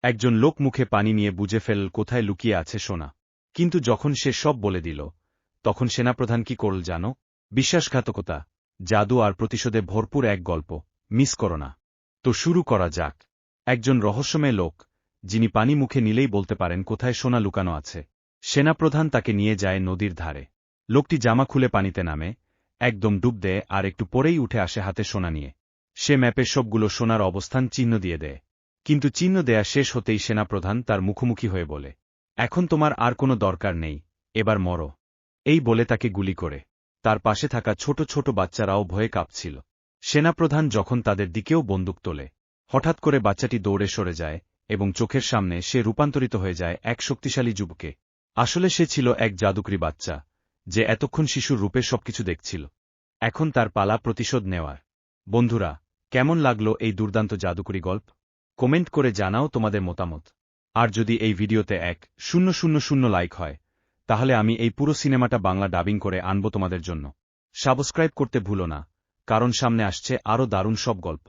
একজন লোক মুখে পানি নিয়ে বুঝে ফেলল কোথায় লুকিয়ে আছে সোনা। কিন্তু যখন সে সব বলে দিল, তখন সেনাপ্রধান কি করল জানো? বিশ্বাসঘাতকতা, জাদু আর প্রতিশোধে ভরপুর এক গল্প। মিস করো না। তো শুরু করা যাক। একজন রহস্যময় লোক, যিনি পানি মুখে নিলেই বলতে পারেন কোথায় সোনা লুকানো আছে। সেনাপ্রধান তাকে নিয়ে যায় নদীর ধারে। লোকটি জামা খুলে পানিতে নামে, একদম ডুব দেয় আর একটু পরেই উঠে আসে হাতে সোনা নিয়ে। সে ম্যাপে সবগুলো সোনার অবস্থান চিহ্ন দিয়ে দেয়। কিন্তু চিহ্ন দেয়া শেষ হতেই সেনাপ্রধান তার মুখোমুখি হয়ে বলে, এখন তোমার আর কোনো দরকার নেই, এবার মরো। এই বলে তাকে গুলি করে। তার পাশে থাকা ছোট ছোট বাচ্চারাও ভয়ে কাঁপছিল। সেনাপ্রধান যখন তাদের দিকেও বন্দুক তোলে, হঠাৎ করে বাচ্চাটি দৌড়ে সরে যায় এবং চোখের সামনে সে রূপান্তরিত হয়ে যায় এক শক্তিশালী যুবকে। আসলে সে ছিল এক জাদুকরী বাচ্চা, যে এতক্ষণ শিশুর রূপে সবকিছু দেখছিল। এখন তার পালা প্রতিশোধ নেওয়ার। বন্ধুরা, কেমন লাগলো এই দুর্দান্ত জাদুকরী গল্প? কমেন্ট করে জানাও তোমাদের মতামত। আর যদি এই ভিডিওতে 1000 লাইক হয়, তাহলে আমি এই পুরো সিনেমাটা বাংলা ডাবিং করে আনব তোমাদের জন্য। সাবস্ক্রাইব করতে ভুলো না, কারণ সামনে আসছে আরও দারুণ সব গল্প।